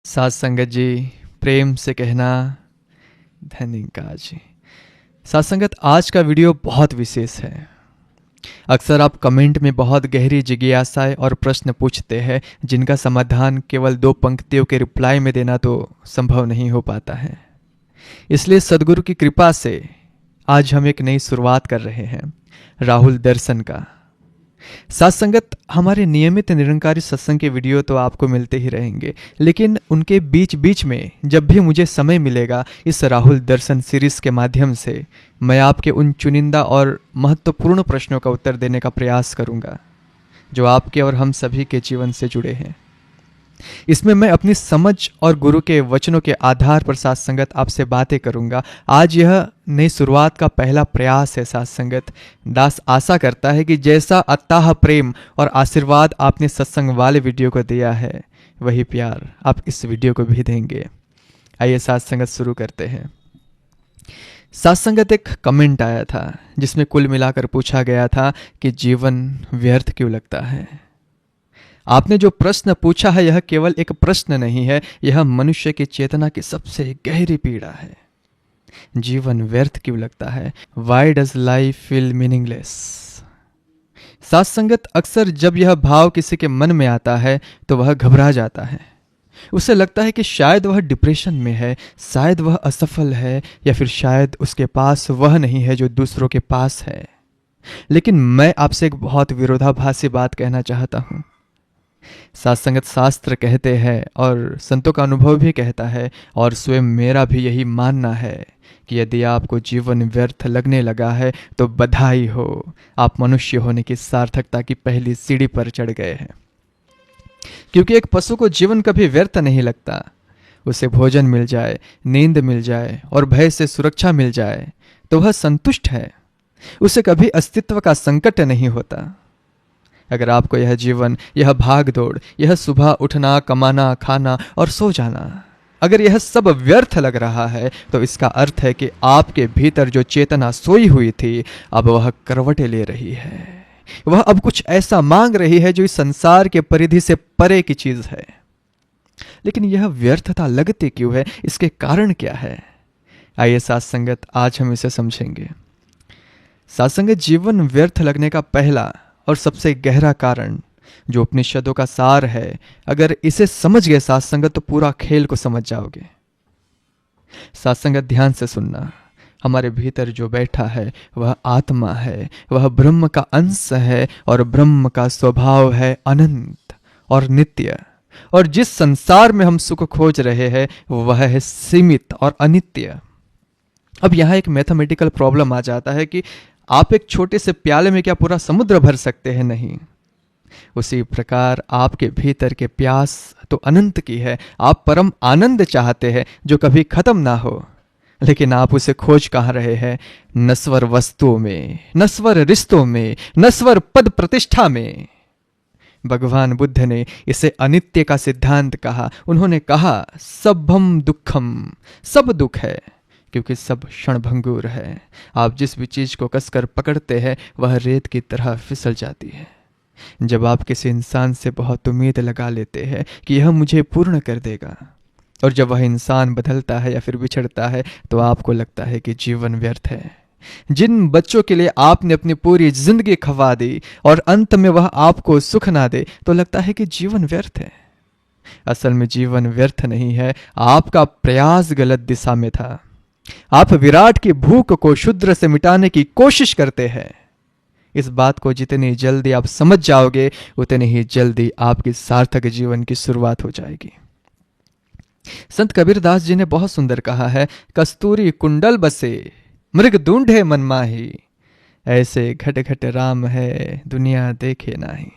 साथ संगत जी, प्रेम से कहना धन्यवाद जी। साथ संगत, आज का वीडियो बहुत विशेष है। अक्सर आप कमेंट में बहुत गहरी जिज्ञासाएं और प्रश्न पूछते हैं जिनका समाधान केवल 2 पंक्तियों के रिप्लाई में देना तो संभव नहीं हो पाता है। इसलिए सदगुरु की कृपा से आज हम एक नई शुरुआत कर रहे हैं, राहुल दर्शन का। साथ संगत, हमारे नियमित निरंकारी सत्संग के वीडियो तो आपको मिलते ही रहेंगे, लेकिन उनके बीच बीच में जब भी मुझे समय मिलेगा, इस राहुल दर्शन सीरीज के माध्यम से मैं आपके उन चुनिंदा और महत्वपूर्ण प्रश्नों का उत्तर देने का प्रयास करूंगा जो आपके और हम सभी के जीवन से जुड़े हैं। इसमें मैं अपनी समझ और गुरु के वचनों के आधार पर साथ संगत आपसे बातें करूंगा। आज यह नई शुरुआत का पहला प्रयास है। साथ संगत, दास आशा करता है कि जैसा अथाह प्रेम और आशीर्वाद आपने सत्संग वाले वीडियो को दिया है, वही प्यार आप इस वीडियो को भी देंगे। आइए साथ संगत शुरू करते हैं। साथ संगत, एक कमेंट आया था जिसमें कुल मिलाकर पूछा गया था कि जीवन व्यर्थ क्यों लगता है। आपने जो प्रश्न पूछा है यह केवल एक प्रश्न नहीं है, यह मनुष्य की चेतना की सबसे गहरी पीड़ा है। जीवन व्यर्थ क्यों लगता है? Why does life feel meaningless? साथ संगत, अक्सर जब यह भाव किसी के मन में आता है तो वह घबरा जाता है। उसे लगता है कि शायद वह डिप्रेशन में है, शायद वह असफल है, या फिर शायद उसके पास वह नहीं है जो दूसरों के पास है। लेकिन मैं आपसे एक बहुत विरोधाभासी बात कहना चाहता हूं। साथ संगत, शास्त्र कहते हैं और संतों का अनुभव भी कहता है, और स्वयं मेरा भी यही मानना है कि यदि आपको जीवन व्यर्थ लगने लगा है तो बधाई हो, आप मनुष्य होने की सार्थकता की पहली सीढ़ी पर चढ़ गए हैं। क्योंकि एक पशु को जीवन कभी व्यर्थ नहीं लगता। उसे भोजन मिल जाए, नींद मिल जाए और भय से सुरक्षा मिल जाए तो वह संतुष्ट है। उसे कभी अस्तित्व का संकट नहीं होता। अगर आपको यह जीवन, यह भाग दौड़, यह सुबह उठना, कमाना, खाना और सो जाना, अगर यह सब व्यर्थ लग रहा है तो इसका अर्थ है कि आपके भीतर जो चेतना सोई हुई थी अब वह करवटें ले रही है। वह अब कुछ ऐसा मांग रही है जो इस संसार के परिधि से परे की चीज है। लेकिन यह व्यर्थता लगती क्यों है? इसके कारण क्या है? आइए साथ संगत, आज हम इसे समझेंगे। साथ संगत, जीवन व्यर्थ लगने का पहला और सबसे गहरा कारण जो उपनिषदों का सार है, अगर इसे समझ गए साथ संगत तो पूरा खेल को समझ जाओगे। साथ संगत, ध्यान से सुनना। हमारे भीतर जो बैठा है वह आत्मा है, वह ब्रह्म का अंश है और ब्रह्म का स्वभाव है अनंत और नित्य। और जिस संसार में हम सुख खोज रहे हैं वह है सीमित और अनित्य। अब यहां एक मैथमेटिकल प्रॉब्लम आ जाता है कि आप एक छोटे से प्याले में क्या पूरा समुद्र भर सकते हैं? नहीं। उसी प्रकार आपके भीतर के प्यास तो अनंत की है। आप परम आनंद चाहते हैं जो कभी खत्म ना हो, लेकिन आप उसे खोज कहां रहे हैं? नश्वर वस्तुओं में, नश्वर रिश्तों में, नश्वर पद प्रतिष्ठा में। भगवान बुद्ध ने इसे अनित्य का सिद्धांत कहा। उन्होंने कहा, सभम दुखम, सब दुख है क्योंकि सब क्षणभंगुर है। आप जिस भी चीज को कसकर पकड़ते हैं वह रेत की तरह फिसल जाती है। जब आप किसी इंसान से बहुत उम्मीद लगा लेते हैं कि यह मुझे पूर्ण कर देगा, और जब वह इंसान बदलता है या फिर बिछड़ता है तो आपको लगता है कि जीवन व्यर्थ है। जिन बच्चों के लिए आपने अपनी पूरी जिंदगी खवा दी और अंत में वह आपको सुख ना दे तो लगता है कि जीवन व्यर्थ है। असल में जीवन व्यर्थ नहीं है, आपका प्रयास गलत दिशा में था। आप विराट की भूख को शूद्र से मिटाने की कोशिश करते हैं। इस बात को जितनी जल्दी आप समझ जाओगे उतनी ही जल्दी आपकी सार्थक जीवन की शुरुआत हो जाएगी। संत कबीरदास जी ने बहुत सुंदर कहा है, कस्तूरी कुंडल बसे मृग ढूंढे मन माही, ऐसे घट घट राम है दुनिया देखे नाही।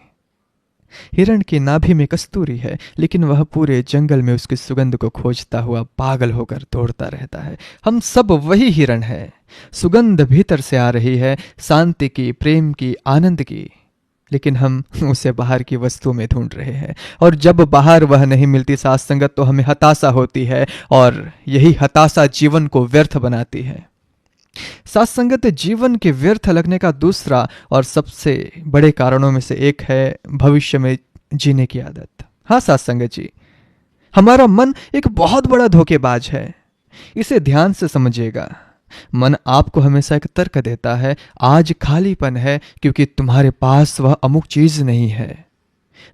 हिरण की नाभि में कस्तूरी है, लेकिन वह पूरे जंगल में उसकी सुगंध को खोजता हुआ पागल होकर दौड़ता रहता है। हम सब वही हिरण है। सुगंध भीतर से आ रही है, शांति की, प्रेम की, आनंद की, लेकिन हम उसे बाहर की वस्तु में ढूंढ रहे हैं। और जब बाहर वह नहीं मिलती साथ संगत तो हमें हताशा होती है, और यही हताशा जीवन को व्यर्थ बनाती है। साथ संगत, जीवन के व्यर्थ लगने का दूसरा और सबसे बड़े कारणों में से एक है भविष्य में जीने की आदत। हाँ साथ संगत जी, हमारा मन एक बहुत बड़ा धोखेबाज है, इसे ध्यान से समझिएगा। मन आपको हमेशा एक तर्क देता है, आज खालीपन है क्योंकि तुम्हारे पास वह अमुक चीज नहीं है।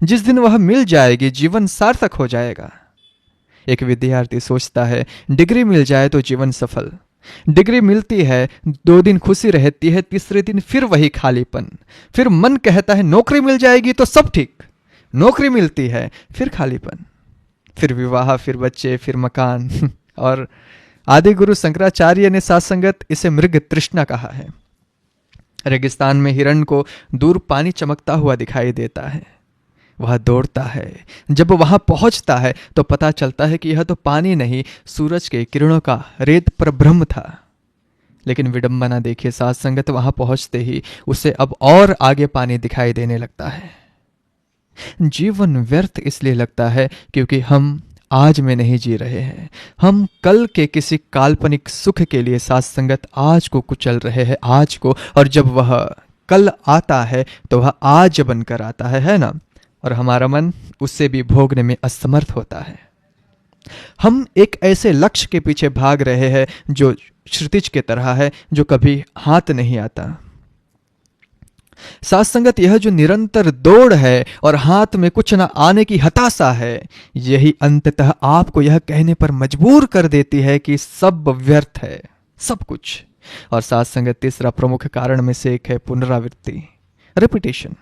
जिस दिन वह मिल जाएगी जीवन सार्थक हो जाएगा। एक विद्यार्थी सोचता है डिग्री मिल जाए तो जीवन सफल। डिग्री मिलती है, 2 दिन खुशी रहती है, तीसरे दिन फिर वही खालीपन। फिर मन कहता है नौकरी मिल जाएगी तो सब ठीक। नौकरी मिलती है, फिर खालीपन, फिर विवाह, फिर बच्चे, फिर मकान। और आदि गुरु शंकराचार्य ने सात्संगत इसे मृग तृष्णा कहा है। रेगिस्तान में हिरण को दूर पानी चमकता हुआ दिखाई देता है, वह दौड़ता है। जब वहां पहुंचता है तो पता चलता है कि यह तो पानी नहीं, सूरज के किरणों का रेत पर ब्रह्म था। लेकिन विडंबना देखिए, सात्संगत वहां पहुंचते ही उसे अब और आगे पानी दिखाई देने लगता है। जीवन व्यर्थ इसलिए लगता है क्योंकि हम आज में नहीं जी रहे हैं। हम कल के किसी काल्पनिक सुख के लिए सात्संगत आज को कुचल रहे हैं, आज को। और जब वह कल आता है तो वह आज बनकर आता है ना। और हमारा मन उससे भी भोगने में असमर्थ होता है। हम एक ऐसे लक्ष्य के पीछे भाग रहे हैं जो क्षितिज की तरह है, जो कभी हाथ नहीं आता। सात्संगत यह जो निरंतर दौड़ है और हाथ में कुछ न आने की हताशा है, यही अंततः आपको यह कहने पर मजबूर कर देती है कि सब व्यर्थ है, सब कुछ। और सात्संगत तीसरा प्रमुख कारण में से एक है पुनरावृत्ति, रिपीटेशन।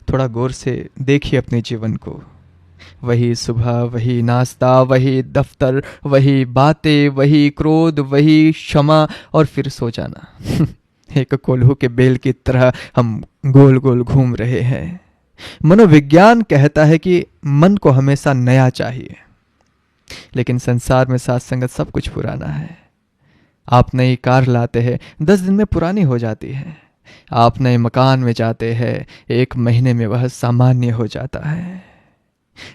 थोड़ा गौर से देखिए अपने जीवन को। वही सुबह, वही नाश्ता, वही दफ्तर, वही बातें, वही क्रोध, वही क्षमा, और फिर सो जाना। एक कोल्हू के बेल की तरह हम गोल गोल घूम रहे हैं। मनोविज्ञान कहता है कि मन को हमेशा नया चाहिए, लेकिन संसार में सात्संगत सब कुछ पुराना है। आप नई कार लाते हैं, 10 दिन में पुरानी हो जाती है। आप नए मकान में जाते हैं, 1 महीने में वह सामान्य हो जाता है।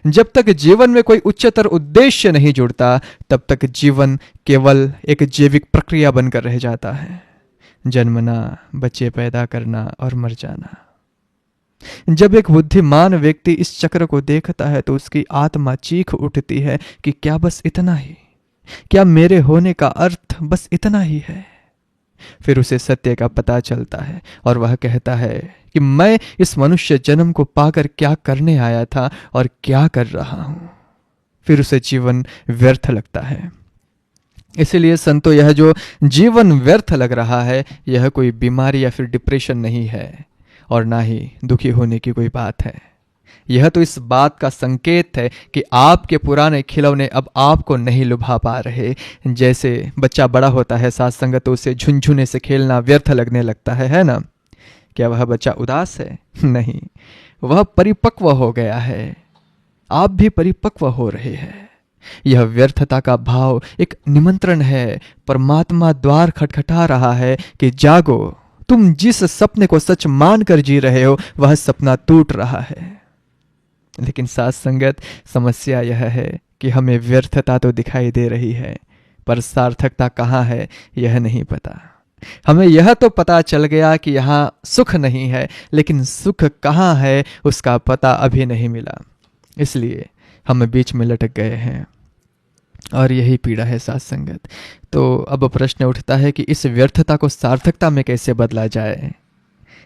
जब तक जीवन में कोई उच्चतर उद्देश्य नहीं जुड़ता, तब तक जीवन केवल एक जैविक प्रक्रिया बनकर रह जाता है। जन्मना, बच्चे पैदा करना और मर जाना। जब एक बुद्धिमान व्यक्ति इस चक्र को देखता है तो उसकी आत्मा चीख उठती है कि क्या बस इतना ही? क्या मेरे होने का अर्थ बस इतना ही है? फिर उसे सत्य का पता चलता है और वह कहता है कि मैं इस मनुष्य जन्म को पाकर क्या करने आया था और क्या कर रहा हूं। फिर उसे जीवन व्यर्थ लगता है। इसीलिए संतो, यह जो जीवन व्यर्थ लग रहा है, यह कोई बीमारी या फिर डिप्रेशन नहीं है, और ना ही दुखी होने की कोई बात है। यह तो इस बात का संकेत है कि आपके पुराने खिलौने अब आपको नहीं लुभा पा रहे। जैसे बच्चा बड़ा होता है, सात्संगत तो उसे झुनझुने से खेलना व्यर्थ लगने लगता है ना। क्या वह बच्चा उदास है? नहीं, वह परिपक्व हो गया है। आप भी परिपक्व हो रहे हैं। यह व्यर्थता का भाव एक निमंत्रण है। परमात्मा द्वार खटखटा रहा है कि जागो, तुम जिस सपने को सच मानकर जी रहे हो वह सपना टूट रहा है। लेकिन सात्संगत, समस्या यह है कि हमें व्यर्थता तो दिखाई दे रही है, पर सार्थकता कहाँ है यह नहीं पता। हमें यह तो पता चल गया कि यहाँ सुख नहीं है, लेकिन सुख कहाँ है उसका पता अभी नहीं मिला। इसलिए हम बीच में लटक गए हैं, और यही पीड़ा है सात्संगत। तो अब प्रश्न उठता है कि इस व्यर्थता को सार्थकता में कैसे बदला जाए।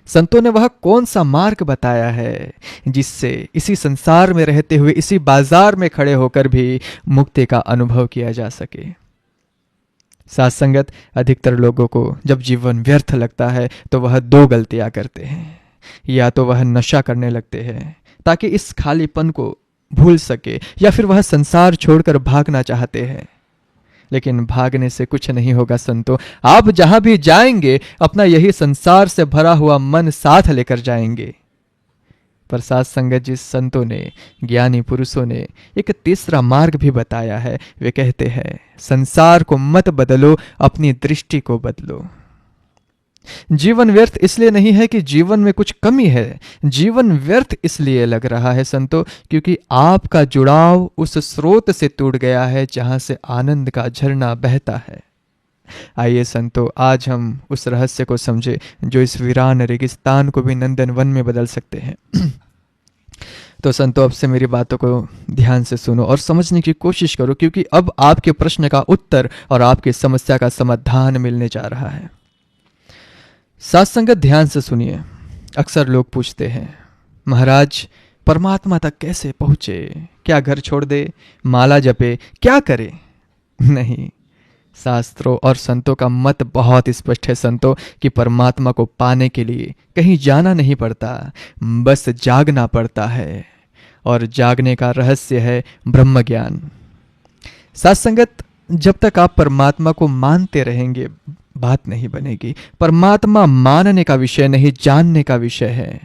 संतों ने वह कौन सा मार्ग बताया है जिससे इसी संसार में रहते हुए, इसी बाजार में खड़े होकर भी मुक्ति का अनुभव किया जा सके। सात्संगत, अधिकतर लोगों को जब जीवन व्यर्थ लगता है तो वह 2 गलतियां करते हैं। या तो वह नशा करने लगते हैं ताकि इस खालीपन को भूल सके, या फिर वह संसार छोड़कर भागना चाहते हैं। लेकिन भागने से कुछ नहीं होगा संतो। आप जहां भी जाएंगे अपना यही संसार से भरा हुआ मन साथ लेकर जाएंगे। पर सात्संगत, जिस संतों ने, ज्ञानी पुरुषों ने एक तीसरा मार्ग भी बताया है, वे कहते हैं संसार को मत बदलो, अपनी दृष्टि को बदलो। जीवन व्यर्थ इसलिए नहीं है कि जीवन में कुछ कमी है। जीवन व्यर्थ इसलिए लग रहा है संतो, क्योंकि आपका जुड़ाव उस स्रोत से टूट गया है जहां से आनंद का झरना बहता है। आइए संतो, आज हम उस रहस्य को समझे जो इस वीरान रेगिस्तान को भी नंदन वन में बदल सकते हैं। तो संतो, अब से मेरी बातों को ध्यान से सुनो और समझने की कोशिश करो, क्योंकि अब आपके प्रश्न का उत्तर और आपकी समस्या का समाधान मिलने जा रहा है। साथ संगत ध्यान से सुनिए। अक्सर लोग पूछते हैं, महाराज परमात्मा तक कैसे पहुंचे? क्या घर छोड़ दे, माला जपे, क्या करे? नहीं, शास्त्रों और संतों का मत बहुत स्पष्ट है संतों, कि परमात्मा को पाने के लिए कहीं जाना नहीं पड़ता, बस जागना पड़ता है। और जागने का रहस्य है ब्रह्म ज्ञान। साथ संगत, जब तक आप परमात्मा को मानते रहेंगे बात नहीं बनेगी। परमात्मा मानने का विषय नहीं, जानने का विषय है।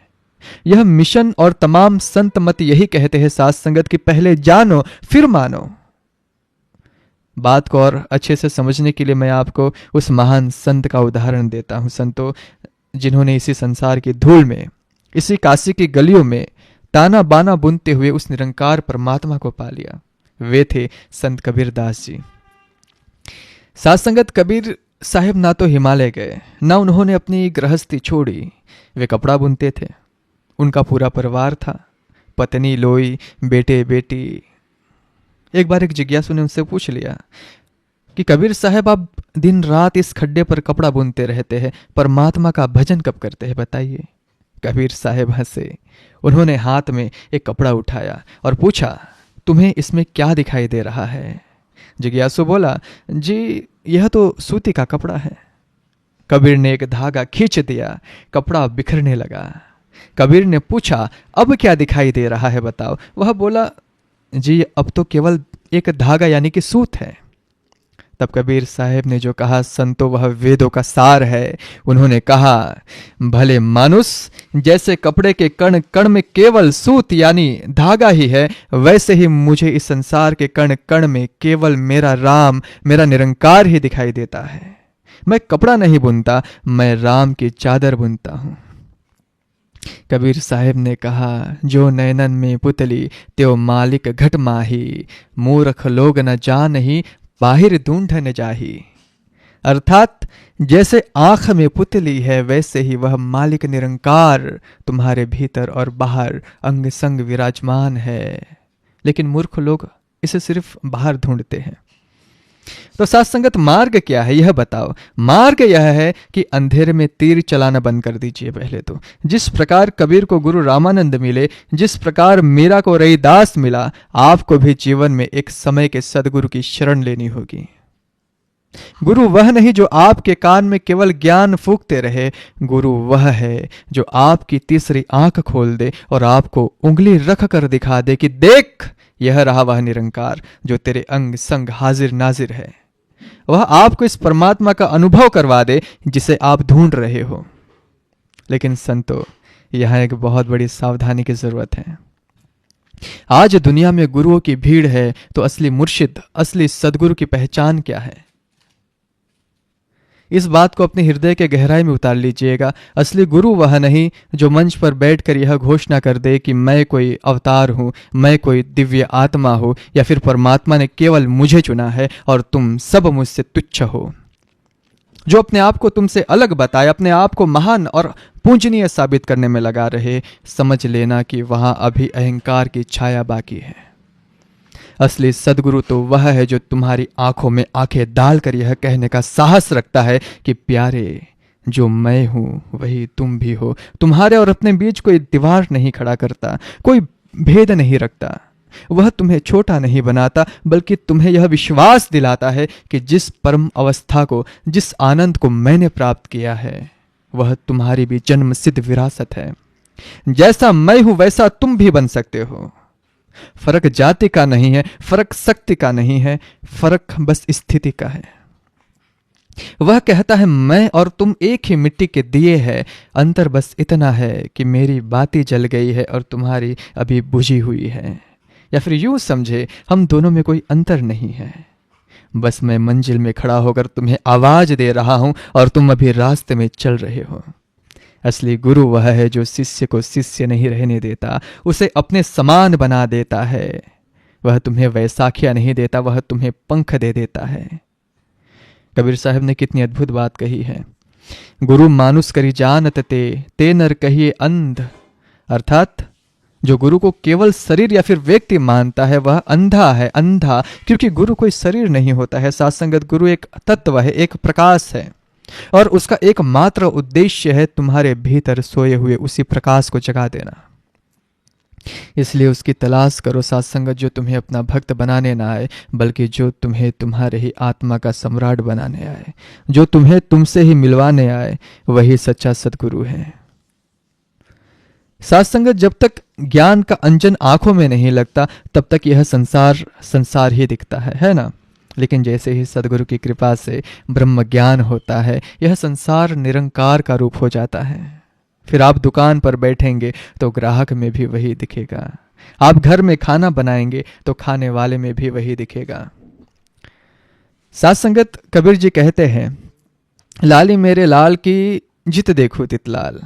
यह मिशन और तमाम संत मत यही कहते हैं साथ संगत, कि पहले जानो फिर मानो। बात को और अच्छे से समझने के लिए मैं आपको उस महान संत का उदाहरण देता हूं संतों, जिन्होंने इसी संसार की धूल में, इसी काशी की गलियों में ताना बाना बुनते हुए उस निरंकार परमात्मा को पा लिया। वे थे संत कबीर दास जी। साथ संगत, कबीर साहिब ना तो हिमालय गए, ना उन्होंने अपनी गृहस्थी छोड़ी। वे कपड़ा बुनते थे। उनका पूरा परिवार था, पत्नी, लोई, बेटे बेटी। एक बार एक जिज्ञासु ने उनसे पूछ लिया कि कबीर साहब, आप दिन रात इस खड्डे पर कपड़ा बुनते रहते हैं, परमात्मा का भजन कब करते हैं, बताइए। कबीर साहब हंसे। उन्होंने हाथ में एक कपड़ा उठाया और पूछा, तुम्हें इसमें क्या दिखाई दे रहा है? जिज्ञासु बोला, जी यह तो सूती का कपड़ा है। कबीर ने एक धागा खींच दिया, कपड़ा बिखरने लगा। कबीर ने पूछा, अब क्या दिखाई दे रहा है बताओ? वह बोला, जी अब तो केवल एक धागा यानी कि सूत है। तब कबीर साहब ने जो कहा संतो, वह वेदों का सार है। उन्होंने कहा, भले मानुस, जैसे कपड़े के कण कण में केवल सूत यानी धागा ही है, वैसे ही मुझे इस संसार के कण कण में केवल मेरा राम, मेरा निरंकार ही दिखाई देता है। मैं कपड़ा नहीं बुनता, मैं राम की चादर बुनता हूं। कबीर साहब ने कहा, जो नैनन में पुतली त्यो मालिक घट माही, मूर्ख लोग न जानही बाहिर ढूंढन जाही। अर्थात जैसे आंख में पुतली है, वैसे ही वह मालिक निरंकार तुम्हारे भीतर और बाहर अंग संग विराजमान है। लेकिन मूर्ख लोग इसे सिर्फ बाहर ढूंढते हैं। तो साथ संगत, मार्ग क्या है यह बताओ? मार्ग यह है कि अंधेरे में तीर चलाना बंद कर दीजिए पहले तो। जिस प्रकार कबीर को गुरु रामानंद मिले, जिस प्रकार मीरा को रैदास मिला, आपको भी जीवन में एक समय के सदगुरु की शरण लेनी होगी। गुरु वह नहीं जो आपके कान में केवल ज्ञान फूंकते रहे, गुरु वह है जो आपकी तीसरी आंख खोल दे और आपको उंगली रख कर दिखा दे कि देख, यह रहा वह निरंकार जो तेरे अंग संग हाजिर नाजिर है। वह आपको इस परमात्मा का अनुभव करवा दे जिसे आप ढूंढ रहे हो। लेकिन संतो, यहां एक बहुत बड़ी सावधानी की जरूरत है। आज दुनिया में गुरुओं की भीड़ है, तो असली मुर्शिद, असली सदगुरु की पहचान क्या है? इस बात को अपने हृदय के गहराई में उतार लीजिएगा। असली गुरु वह नहीं जो मंच पर बैठकर यह घोषणा कर दे कि मैं कोई अवतार हूं, मैं कोई दिव्य आत्मा हूं, या फिर परमात्मा ने केवल मुझे चुना है और तुम सब मुझसे तुच्छ हो। जो अपने आप को तुमसे अलग बताए, अपने आप को महान और पूजनीय साबित करने में लगा रहे, समझ लेना कि वहां अभी अहंकार की छाया बाकी है। असली सदगुरु तो वह है जो तुम्हारी आंखों में आंखें डालकर यह कहने का साहस रखता है कि प्यारे, जो मैं हूं वही तुम भी हो। तुम्हारे और अपने बीच कोई दीवार नहीं खड़ा करता, कोई भेद नहीं रखता। वह तुम्हें छोटा नहीं बनाता, बल्कि तुम्हें यह विश्वास दिलाता है कि जिस परम अवस्था को, जिस आनंद को मैंने प्राप्त किया है, वह तुम्हारी भी जन्म सिद्ध विरासत है। जैसा मैं हूं वैसा तुम भी बन सकते हो। फर्क जाति का नहीं है, फर्क शक्ति का नहीं है, फर्क बस स्थिति का है। वह कहता है, मैं और तुम एक ही मिट्टी के दिए हैं, अंतर बस इतना है कि मेरी बाती जल गई है और तुम्हारी अभी बुझी हुई है। या फिर यूं समझे, हम दोनों में कोई अंतर नहीं है। बस मैं मंजिल में खड़ा होकर तुम्हें आवाज दे रहा हूं और तुम अभी रास्ते में चल रहे हो। असली गुरु वह है जो शिष्य को शिष्य नहीं रहने देता, उसे अपने समान बना देता है। वह तुम्हें वैसाखियां नहीं देता, वह तुम्हें पंख दे देता है। कबीर साहब ने कितनी अद्भुत बात कही है। गुरु मानुष करी जानत ते नर कहिए अंध। अर्थात जो गुरु को केवल शरीर या फिर व्यक्ति मानता है वह अंधा है, अंधा, क्योंकि गुरु कोई शरीर नहीं होता है। साथ संगत गुरु एक तत्व है, एक प्रकाश है, और उसका एकमात्र उद्देश्य है तुम्हारे भीतर सोए हुए उसी प्रकाश को जगा देना। इसलिए उसकी तलाश करो साथ संगत, जो तुम्हें अपना भक्त बनाने ना आए, बल्कि जो तुम्हें तुम्हारे ही आत्मा का सम्राट बनाने आए, जो तुम्हें तुमसे ही मिलवाने आए, वही सच्चा सद्गुरु है। साथ संगत, जब तक ज्ञान का अंजन आंखों में नहीं लगता तब तक यह संसार संसार ही दिखता है ना। लेकिन जैसे ही सद्गुरु की कृपा से ब्रह्म ज्ञान होता है, यह संसार निरंकार का रूप हो जाता है। फिर आप दुकान पर बैठेंगे तो ग्राहक में भी वही दिखेगा, आप घर में खाना बनाएंगे तो खाने वाले में भी वही दिखेगा। साथ संगत, कबीर जी कहते हैं, लाली मेरे लाल की जित देखो तित लाल,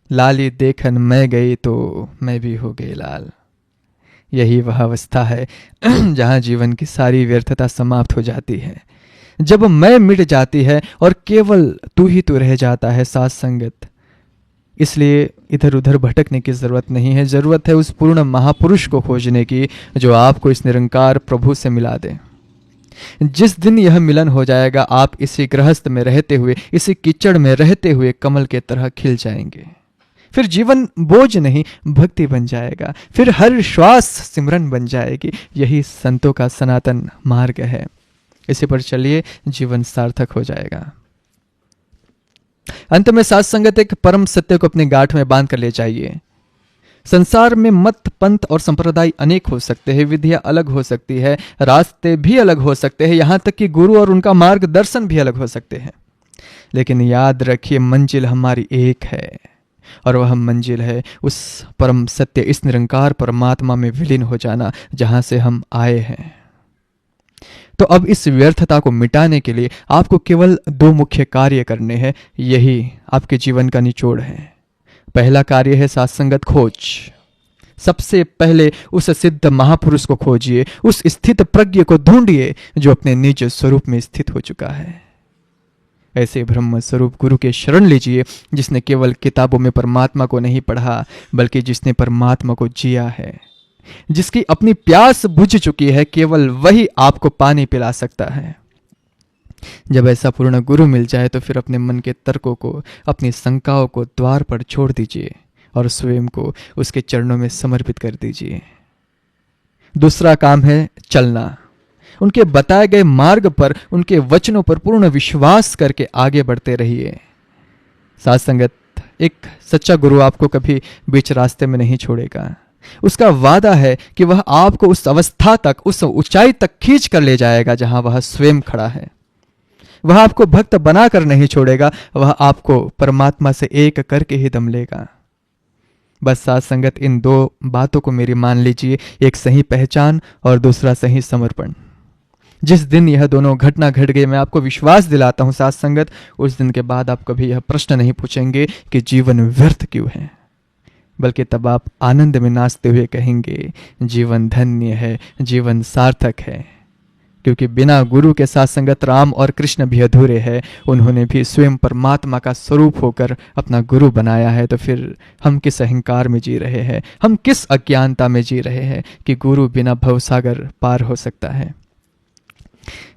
लाली देखन मैं गई तो मैं भी हो गई लाल। यही वह अवस्था है जहां जीवन की सारी व्यर्थता समाप्त हो जाती है, जब मैं मिट जाती है और केवल तू ही तू रह जाता है। साथ संगत, इसलिए इधर उधर भटकने की जरूरत नहीं है, जरूरत है उस पूर्ण महापुरुष को खोजने की जो आपको इस निरंकार प्रभु से मिला दे। जिस दिन यह मिलन हो जाएगा, आप इसी गृहस्थ में रहते हुए, इसी कीचड़ में रहते हुए कमल के तरह खिल जाएंगे। फिर जीवन बोझ नहीं, भक्ति बन जाएगा, फिर हर श्वास सिमरन बन जाएगी। यही संतों का सनातन मार्ग है। इसी पर चलिए, जीवन सार्थक हो जाएगा। अंत में साथ संगत, एक परम सत्य को अपने गांठ में बांध कर ले जाइए। संसार में मत, पंथ और संप्रदाय अनेक हो सकते हैं, विधियां अलग हो सकती है, रास्ते भी अलग हो सकते हैं, यहां तक कि गुरु और उनका मार्गदर्शन भी अलग हो सकते हैं। लेकिन याद रखिए, मंजिल हमारी एक है, और वह मंजिल है उस परम सत्य, इस निरंकार परमात्मा में विलीन हो जाना, जहां से हम आए हैं। तो अब इस व्यर्थता को मिटाने के लिए आपको केवल 2 मुख्य कार्य करने हैं। यही आपके जीवन का निचोड़ है। पहला कार्य है साथ संगत खोज। सबसे पहले उस सिद्ध महापुरुष को खोजिए, उस स्थित प्रज्ञ को ढूंढिए जो अपने निज स्वरूप में स्थित हो चुका है। ऐसे ब्रह्म स्वरूप गुरु के शरण लीजिए, जिसने केवल किताबों में परमात्मा को नहीं पढ़ा, बल्कि जिसने परमात्मा को जिया है, जिसकी अपनी प्यास बुझ चुकी है। केवल वही आपको पानी पिला सकता है। जब ऐसा पूर्ण गुरु मिल जाए तो फिर अपने मन के तर्कों को, अपनी शंकाओं को द्वार पर छोड़ दीजिए और स्वयं को उसके चरणों में समर्पित कर दीजिए। दूसरा काम है चलना। उनके बताए गए मार्ग पर, उनके वचनों पर पूर्ण विश्वास करके आगे बढ़ते रहिए। साथ संगत, एक सच्चा गुरु आपको कभी बीच रास्ते में नहीं छोड़ेगा। उसका वादा है कि वह आपको उस अवस्था तक, उस ऊंचाई तक खींच कर ले जाएगा जहां वह स्वयं खड़ा है। वह आपको भक्त बनाकर नहीं छोड़ेगा, वह आपको परमात्मा से एक करके ही दम लेगा। बस साथ संगत, इन 2 बातों को मेरी मान लीजिए, एक सही पहचान और दूसरा सही समर्पण। जिस दिन यह दोनों घटना घट गई, मैं आपको विश्वास दिलाता हूं साथ संगत, उस दिन के बाद आप कभी यह प्रश्न नहीं पूछेंगे कि जीवन व्यर्थ क्यों है, बल्कि तब आप आनंद में नाचते हुए कहेंगे, जीवन धन्य है, जीवन सार्थक है। क्योंकि बिना गुरु के साथ संगत राम और कृष्ण भी अधूरे हैं। उन्होंने भी स्वयं परमात्मा का स्वरूप होकर अपना गुरु बनाया है। तो फिर हम किस अहंकार में जी रहे हैं, हम किस अज्ञानता में जी रहे हैं कि गुरु बिना भवसागर पार हो सकता है।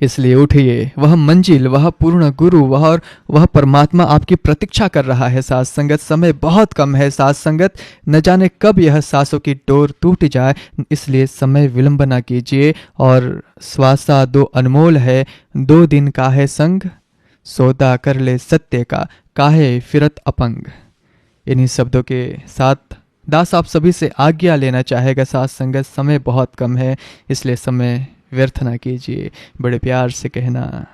इसलिए उठिए, वह मंजिल, वह पूर्ण गुरु, वह परमात्मा आपकी प्रतीक्षा कर रहा है। साथ संगत, समय बहुत कम है। साथ संगत, न जाने कब यह सांसों की डोर टूट जाए, इसलिए समय विलंब न कीजिए। और श्वासा 2 अनमोल है, 2 दिन का है संग, सौदा कर ले सत्य का, काहे फिरत अपंग। इन्हीं शब्दों के साथ दास आप सभी से आज्ञा लेना चाहेगा। साथ संगत, समय बहुत कम है, इसलिए समय व्यर्थ ना कीजिए। बड़े प्यार से कहना,